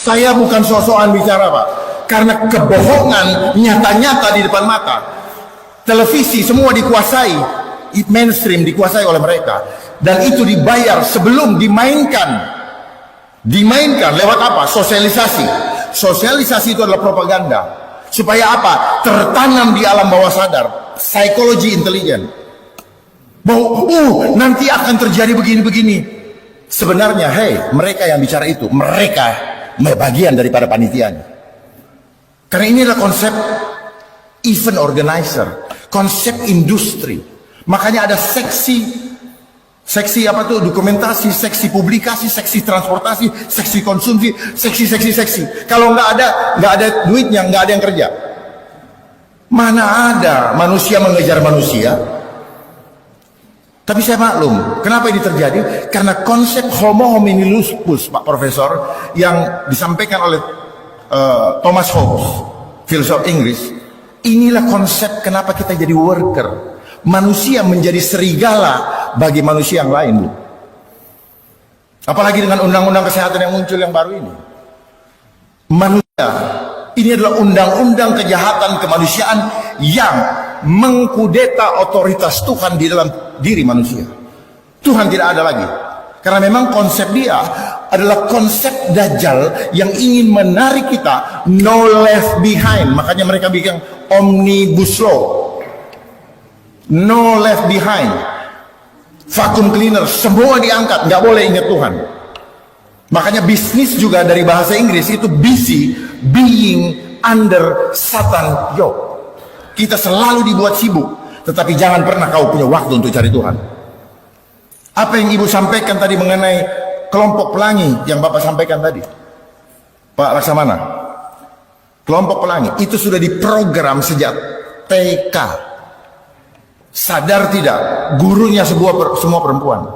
Saya bukan sosokan bicara, Pak, karena kebohongan nyata-nyata di depan mata. Televisi semua dikuasai, mainstream dikuasai oleh mereka, dan itu dibayar sebelum dimainkan lewat apa? Sosialisasi. Sosialisasi itu adalah propaganda. Supaya apa? Tertanam di alam bawah sadar, psikologi intelijen, bahwa nanti akan terjadi begini-begini. Sebenarnya, mereka yang bicara itu, mereka bagian daripada panitianya. Karena ini adalah konsep event organizer, konsep industri. Makanya ada seksi apa tuh? Dokumentasi, seksi publikasi, seksi transportasi, seksi konsumsi, seksi. Kalau nggak ada duitnya, nggak ada yang kerja. Mana ada manusia mengejar manusia? Tapi saya maklum, kenapa ini terjadi? Karena konsep homo hominid lupus, Pak Profesor, yang disampaikan oleh Thomas Hobbes, filsuf Inggris. Inilah konsep kenapa kita jadi worker. Manusia menjadi serigala bagi manusia yang lain. Apalagi dengan undang-undang kesehatan yang muncul yang baru ini. Manusia, ini adalah undang-undang kejahatan kemanusiaan yang mengkudeta otoritas Tuhan di dalam diri manusia. Tuhan tidak ada lagi. Karena memang konsep dia adalah konsep Dajjal yang ingin menarik kita no left behind. Makanya mereka bikin omnibus law, no left behind, vacuum cleaner, semua diangkat, nggak boleh ingat Tuhan. Makanya bisnis juga dari bahasa Inggris itu busy being under Satan yoke. Kita selalu dibuat sibuk, tetapi jangan pernah kau punya waktu untuk cari Tuhan. Apa yang Ibu sampaikan tadi mengenai kelompok pelangi yang Bapak sampaikan tadi, Pak Laksamana, kelompok pelangi itu sudah diprogram sejak TK. Sadar tidak, gurunya semua perempuan.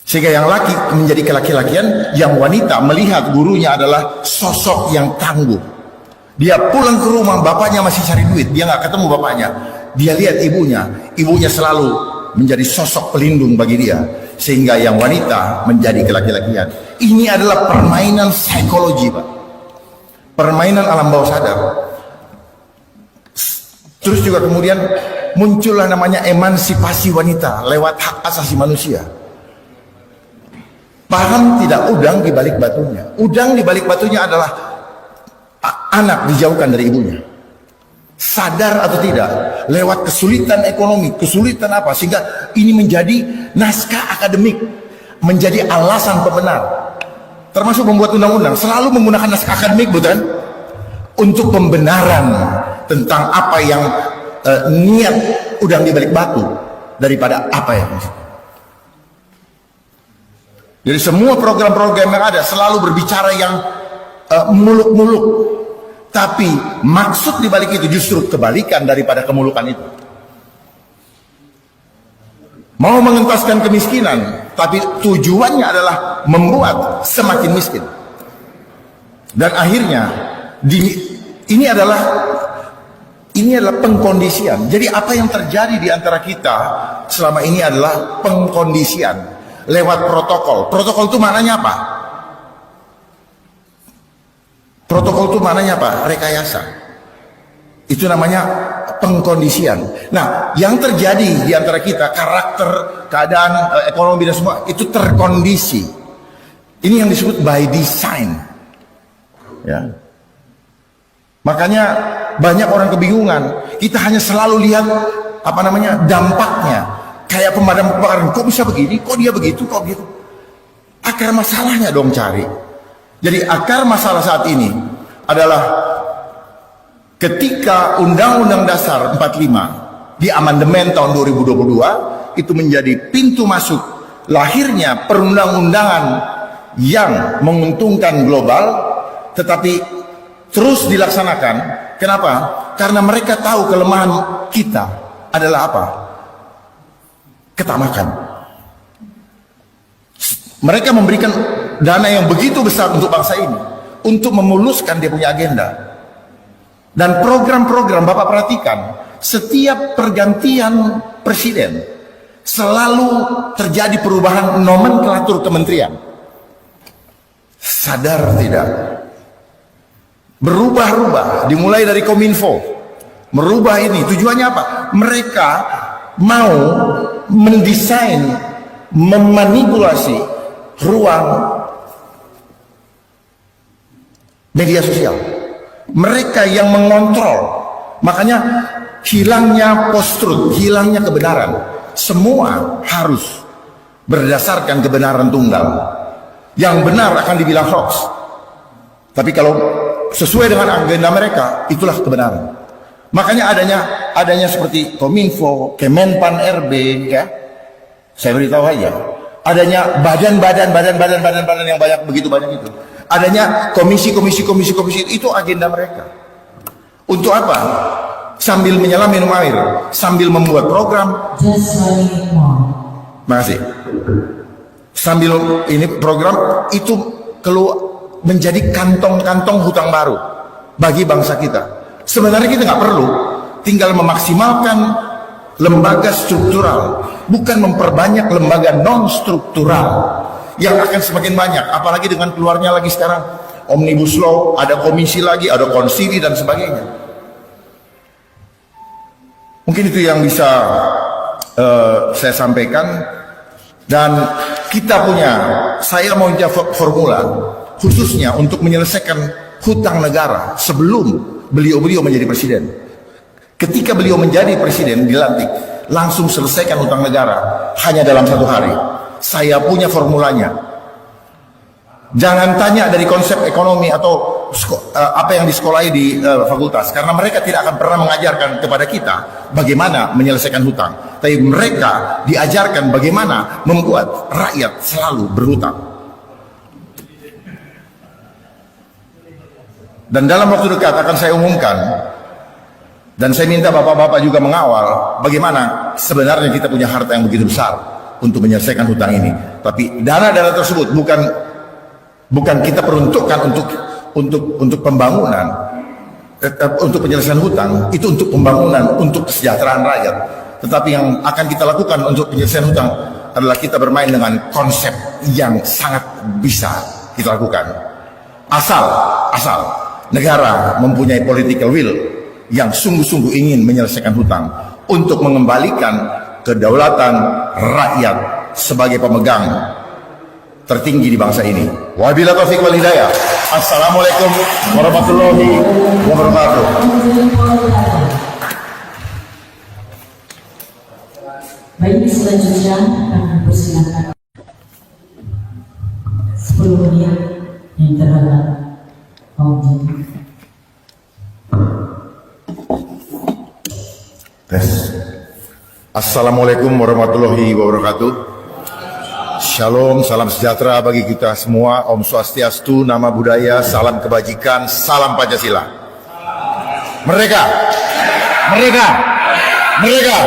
Sehingga yang laki menjadi kelaki-lakian, yang wanita melihat gurunya adalah sosok yang tangguh. Dia pulang ke rumah, bapaknya masih cari duit, dia nggak ketemu bapaknya. Dia lihat ibunya selalu menjadi sosok pelindung bagi dia, sehingga yang wanita menjadi kelaki-lakian. Ini adalah permainan psikologi, Pak. Permainan alam bawah sadar. Terus juga kemudian muncullah namanya emansipasi wanita lewat hak asasi manusia. Paham tidak udang di balik batunya? Udang di balik batunya adalah anak dijauhkan dari ibunya. Sadar atau tidak, lewat kesulitan ekonomi, kesulitan apa, sehingga ini menjadi naskah akademik, menjadi alasan pembenar. Termasuk membuat undang-undang selalu menggunakan naskah akademik, bukan? Untuk pembenaran tentang apa yang niat udang di balik batu daripada apa yang. Jadi semua program-program yang ada selalu berbicara yang muluk-muluk. Tapi maksud dibalik itu justru kebalikan daripada kemulukan itu. Mau mengentaskan kemiskinan, tapi tujuannya adalah membuat semakin miskin. Dan akhirnya ini adalah pengkondisian. Jadi apa yang terjadi di antara kita selama ini adalah pengkondisian lewat protokol. Protokol itu maknanya apa? Protokol itu maknanya apa? Rekayasa. Itu namanya pengkondisian. Nah, yang terjadi di antara kita, karakter, keadaan, ekonomi dan semua itu terkondisi. Ini yang disebut by design. Ya. Makanya banyak orang kebingungan. Kita hanya selalu lihat dampaknya. Kayak pemadam kebakaran, kok bisa begini, kok dia begitu, kok gitu. Akar masalahnya dong cari. Jadi akar masalah saat ini adalah ketika Undang-Undang Dasar 45 di amandemen tahun 2022 itu menjadi pintu masuk lahirnya perundang-undangan yang menguntungkan global, tetapi terus dilaksanakan. Kenapa? Karena mereka tahu kelemahan kita adalah apa? Ketamakan. Mereka memberikan dana yang begitu besar untuk bangsa ini, untuk memuluskan dia punya agenda. Dan program-program Bapak perhatikan, setiap pergantian presiden selalu terjadi perubahan nomenklatur kementerian. sadar tidak? Berubah-ubah, dimulai dari Kominfo, merubah ini. Tujuannya apa? Mereka mau mendesain, memanipulasi ruang media sosial. Mereka yang mengontrol. Makanya hilangnya post-truth, hilangnya kebenaran. Semua harus berdasarkan kebenaran tunggal. Yang benar akan dibilang hoax. Tapi kalau sesuai dengan agenda mereka, itulah kebenaran. Makanya adanya seperti Kominfo, Kemenpan RB, ya. Saya beritahu aja. Adanya badan-badan yang begitu banyak itu. Adanya komisi itu agenda mereka. Untuk apa? Sambil menyelam minum air, sambil membuat program. Makasih. Sambil ini program itu keluar menjadi kantong-kantong hutang baru bagi bangsa kita. Sebenarnya kita nggak perlu, tinggal memaksimalkan lembaga struktural, bukan memperbanyak lembaga non struktural yang akan semakin banyak. Apalagi dengan keluarnya lagi sekarang Omnibus Law, ada komisi lagi, ada konsili dan sebagainya. Mungkin itu yang bisa saya sampaikan. Dan saya mau formula khususnya untuk menyelesaikan hutang negara sebelum beliau menjadi presiden. Ketika beliau menjadi presiden dilantik, langsung selesaikan hutang negara hanya dalam 1 hari. Saya punya formulanya. Jangan tanya dari konsep ekonomi atau apa yang disekolahi di fakultas, karena mereka tidak akan pernah mengajarkan kepada kita bagaimana menyelesaikan hutang. Tapi mereka diajarkan bagaimana membuat rakyat selalu berhutang. Dan dalam waktu dekat akan saya umumkan, dan saya minta bapak-bapak juga mengawal bagaimana sebenarnya kita punya harta yang begitu besar untuk menyelesaikan hutang ini. Tapi dana-dana tersebut bukan kita peruntukkan untuk pembangunan, untuk penyelesaian hutang, itu untuk pembangunan, untuk kesejahteraan rakyat. Tetapi yang akan kita lakukan untuk penyelesaian hutang adalah kita bermain dengan konsep yang sangat bisa kita lakukan. Asal negara mempunyai political will yang sungguh-sungguh ingin menyelesaikan hutang untuk mengembalikan kedaulatan rakyat sebagai pemegang tertinggi di bangsa ini. Wabillahi taufiq wal hidayah. Assalamualaikum warahmatullahi wabarakatuh. Baik, selanjutnya kami persilakan 10 menit yang terhadap Assalamualaikum warahmatullahi wabarakatuh. Shalom, salam sejahtera bagi kita semua. Om Swastiastu, nama budaya, salam kebajikan, salam Pancasila. Merdeka! Merdeka! Merdeka!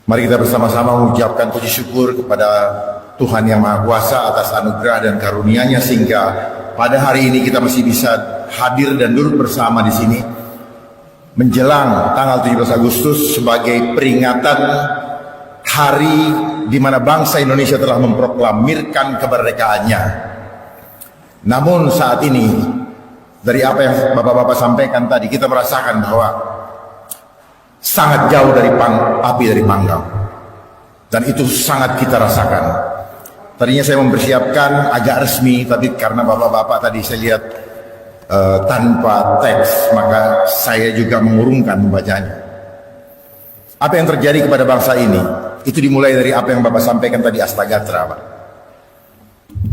Mari kita bersama-sama mengucapkan puji syukur kepada Tuhan Yang Maha Kuasa atas anugerah dan karunia-Nya sehingga pada hari ini kita masih bisa hadir dan duduk bersama di sini menjelang tanggal 17 Agustus sebagai peringatan hari di mana bangsa Indonesia telah memproklamirkan kemerdekaannya. Namun saat ini dari apa yang Bapak-bapak sampaikan tadi, kita merasakan bahwa sangat jauh dari api dari panggang, dan itu sangat kita rasakan. Tadinya saya mempersiapkan agak resmi, tapi karena Bapak-bapak tadi saya lihat tanpa teks, maka saya juga mengurungkan membacanya. Apa yang terjadi kepada bangsa ini itu dimulai dari apa yang Bapak sampaikan tadi, Astagatra, Pak.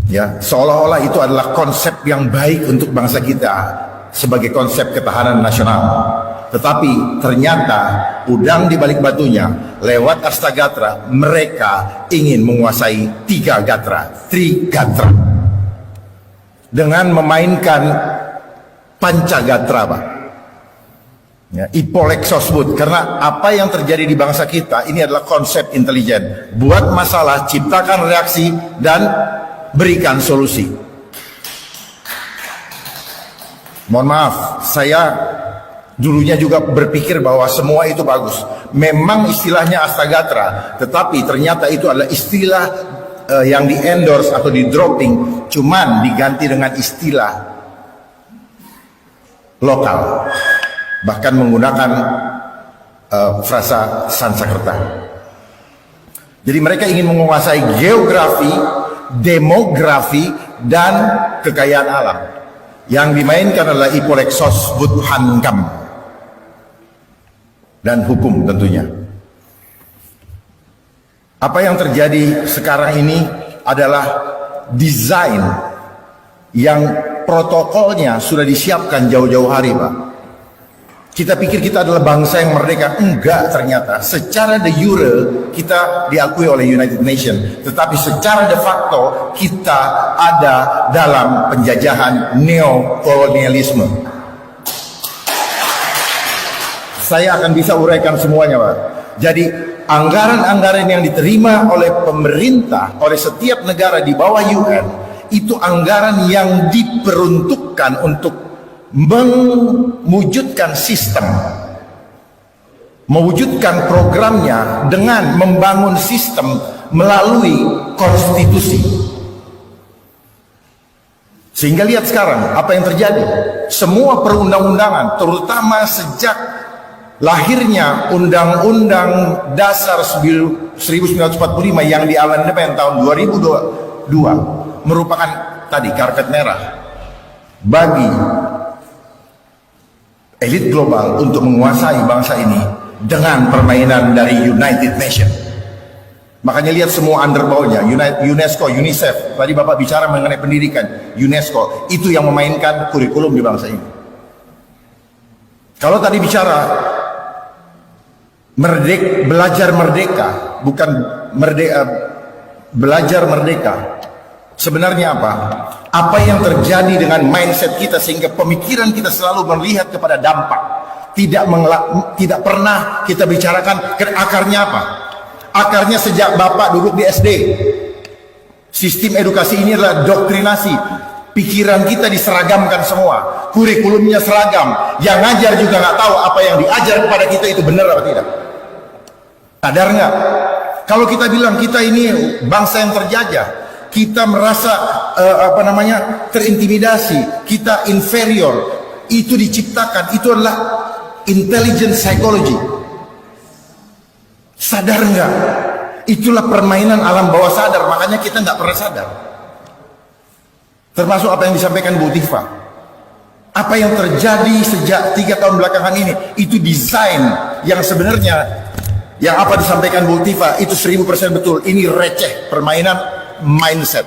Ya, seolah-olah itu adalah konsep yang baik untuk bangsa kita sebagai konsep ketahanan nasional. Tetapi ternyata udang di balik batunya, lewat Astagatra mereka ingin menguasai 3 gatra, Trigatra, dengan memainkan Pancagatra, Pak. Ya, Ipolexosbud, karena apa yang terjadi di bangsa kita ini adalah konsep intelijen. Buat masalah, ciptakan reaksi, dan berikan solusi. Mohon maaf, saya dulunya juga berpikir bahwa semua itu bagus. Memang istilahnya Astagatra, tetapi ternyata itu adalah istilah yang di endorse atau di dropping cuman diganti dengan istilah lokal, bahkan menggunakan frasa Sanskerta. Jadi mereka ingin menguasai geografi, demografi, dan kekayaan alam. Yang dimainkan adalah Ipolexos Budhankam dan hukum tentunya. Apa yang terjadi sekarang ini adalah desain yang protokolnya sudah disiapkan jauh-jauh hari, Pak. Kita pikir kita adalah bangsa yang merdeka. Enggak, ternyata. Secara de jure kita diakui oleh United Nations. Tetapi secara de facto kita ada dalam penjajahan neokolonialisme. Saya akan bisa uraikan semuanya, Pak. Jadi anggaran-anggaran yang diterima oleh pemerintah, oleh setiap negara di bawah UN, itu anggaran yang diperuntukkan untuk mewujudkan sistem, mewujudkan programnya dengan membangun sistem melalui konstitusi. Sehingga lihat sekarang apa yang terjadi. Semua perundang-undangan, terutama sejak lahirnya Undang-Undang Dasar 1945 yang diamandemen tahun 2002 merupakan tadi karpet merah bagi elit global untuk menguasai bangsa ini dengan permainan dari United Nations. Makanya lihat semua underbawnya, UNESCO, UNICEF. Tadi Bapak bicara mengenai pendidikan, UNESCO itu yang memainkan kurikulum di bangsa ini. Kalau tadi bicara belajar merdeka, bukan belajar merdeka. Sebenarnya apa? Apa yang terjadi dengan mindset kita sehingga pemikiran kita selalu melihat kepada dampak. Tidak pernah kita bicarakan akarnya apa? Akarnya sejak Bapak duduk di SD. Sistem edukasi ini adalah doktrinasi. Pikiran kita diseragamkan semua. Kurikulumnya seragam. Yang ngajar juga nggak tahu apa yang diajar kepada kita itu benar atau tidak. Sadar nggak? Kalau kita bilang kita ini bangsa yang terjajah, kita merasa terintimidasi, kita inferior, itu diciptakan, itu adalah intelligent psychology. Sadar nggak? Itulah permainan alam bawah sadar, makanya kita nggak pernah sadar. Termasuk apa yang disampaikan Bu Tifa. Apa yang terjadi sejak 3 tahun belakangan ini, itu desain yang sebenarnya yang apa disampaikan Bu Tifa itu 1000% betul. Ini receh, permainan mindset.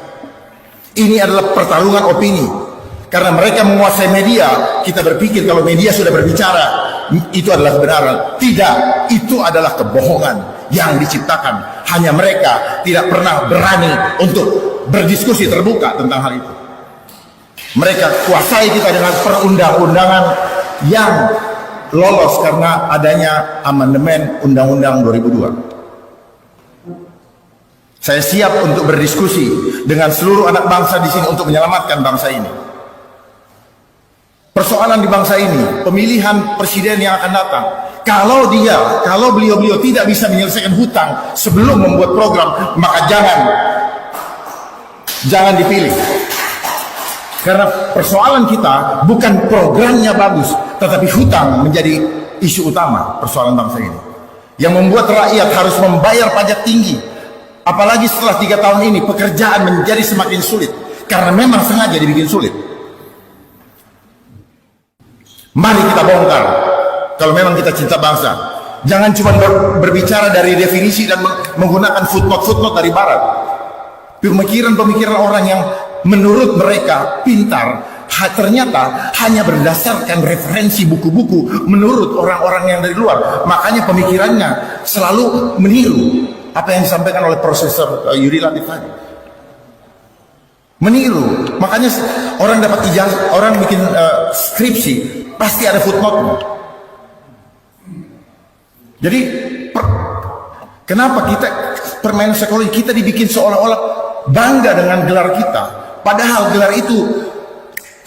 Ini adalah pertarungan opini. Karena mereka menguasai media, kita berpikir kalau media sudah berbicara, itu adalah kebenaran. Tidak, itu adalah kebohongan yang diciptakan. Hanya mereka tidak pernah berani untuk berdiskusi terbuka tentang hal itu. Mereka kuasai kita dengan perundang-undangan yang lolos karena adanya amandemen Undang-Undang 2002. Saya siap untuk berdiskusi dengan seluruh anak bangsa di sini untuk menyelamatkan bangsa ini. Persoalan di bangsa ini, pemilihan presiden yang akan datang. Kalau beliau-beliau tidak bisa menyelesaikan hutang sebelum membuat program, maka jangan dipilih. Karena persoalan kita bukan programnya bagus, tetapi hutang menjadi isu utama persoalan bangsa ini. Yang membuat rakyat harus membayar pajak tinggi. Apalagi setelah 3 tahun ini pekerjaan menjadi semakin sulit. Karena memang sengaja dibikin sulit. Mari kita bongkar. Kalau memang kita cinta bangsa. Jangan cuma berbicara dari definisi dan menggunakan footnote dari barat. Pemikiran-pemikiran orang yang menurut mereka pintar, ternyata hanya berdasarkan referensi buku-buku menurut orang-orang yang dari luar. Makanya pemikirannya selalu meniru apa yang disampaikan oleh Profesor Yudi Latif tadi. Meniru. Makanya orang dapat ijazah, orang bikin skripsi pasti ada footnote. Jadi kenapa kita permainan psikologi kita dibikin seolah-olah bangga dengan gelar kita, padahal gelar itu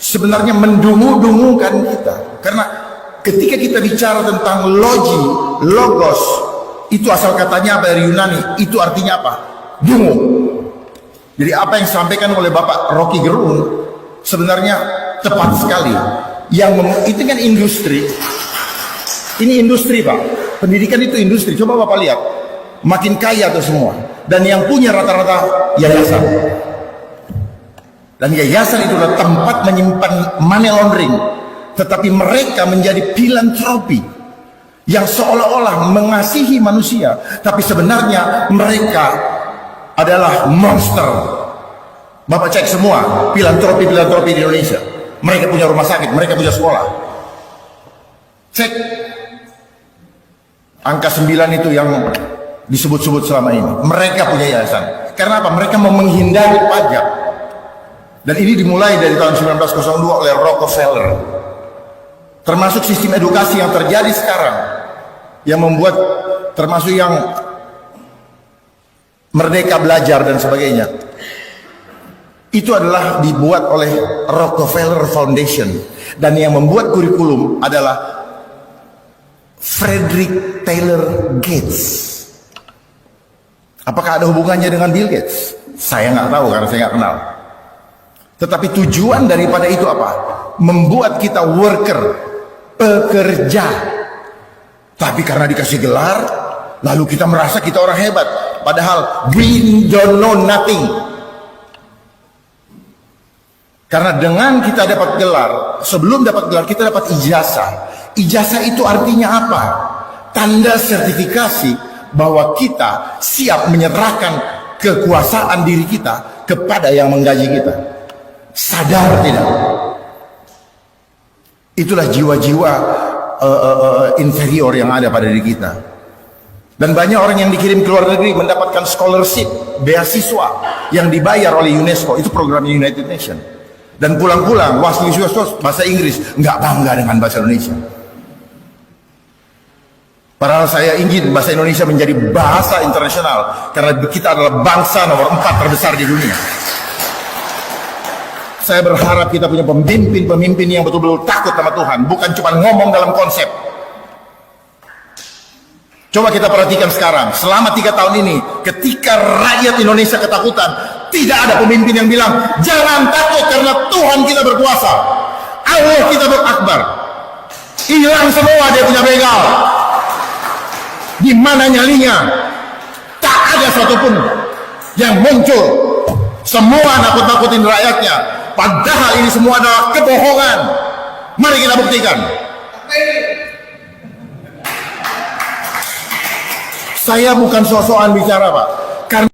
sebenarnya mendungu-dungukan kita. Karena ketika kita bicara tentang logos, itu asal katanya apa dari Yunani, itu artinya apa? Dungu. Jadi apa yang disampaikan oleh Bapak Rocky Gerung sebenarnya tepat sekali. Itu kan industri. Ini industri, Pak. Pendidikan itu industri. Coba Bapak lihat. Makin kaya itu semua. Dan yang punya rata-rata yayasan. Dan yayasan itu adalah tempat menyimpan money laundering. Tetapi mereka menjadi filantropi yang seolah-olah mengasihi manusia. Tapi sebenarnya mereka adalah monster. Bapak cek semua filantropi di Indonesia. Mereka punya rumah sakit, mereka punya sekolah. Cek angka 9 itu yang disebut-sebut selama ini. Mereka punya yayasan. Karena apa? Mereka mau menghindari pajak. Dan ini dimulai dari tahun 1902 oleh Rockefeller. Termasuk sistem edukasi yang terjadi sekarang, yang membuat termasuk yang Merdeka Belajar dan sebagainya, itu adalah dibuat oleh Rockefeller Foundation. Dan yang membuat kurikulum adalah Frederick Taylor Gates. Apakah ada hubungannya dengan Bill Gates? Saya nggak tahu karena saya nggak kenal. Tetapi tujuan daripada itu apa? Membuat kita worker, pekerja. Tapi karena dikasih gelar, lalu kita merasa kita orang hebat. Padahal we don't know nothing. Karena dengan kita dapat gelar, sebelum dapat gelar kita dapat ijazah. Ijazah itu artinya apa? Tanda sertifikasi bahwa kita siap menyerahkan kekuasaan diri kita kepada yang menggaji kita. Sadar tidak? Itulah jiwa-jiwa inferior yang ada pada diri kita. Dan banyak orang yang dikirim ke luar negeri mendapatkan scholarship, beasiswa yang dibayar oleh UNESCO. Itu program United Nations. Dan pulang-pulang was-was bahasa Inggris, nggak bangga dengan bahasa Indonesia. Padahal saya ingin bahasa Indonesia menjadi bahasa internasional karena kita adalah bangsa nomor 4 terbesar di dunia. Saya berharap kita punya pemimpin yang betul-betul takut sama Tuhan, bukan cuma ngomong dalam konsep. Coba kita perhatikan sekarang, selama 3 tahun ini, ketika rakyat Indonesia ketakutan, tidak ada pemimpin yang bilang, jangan takut karena Tuhan kita berkuasa. Allah kita berakbar. Hilang semua dia punya begal. Di mana nyalinya? Tak ada satupun yang muncul. Semua nakut-nakutin rakyatnya. Padahal ini semua adalah kebohongan. Mari kita buktikan. Saya bukan sok-sokan bicara, Pak. Karena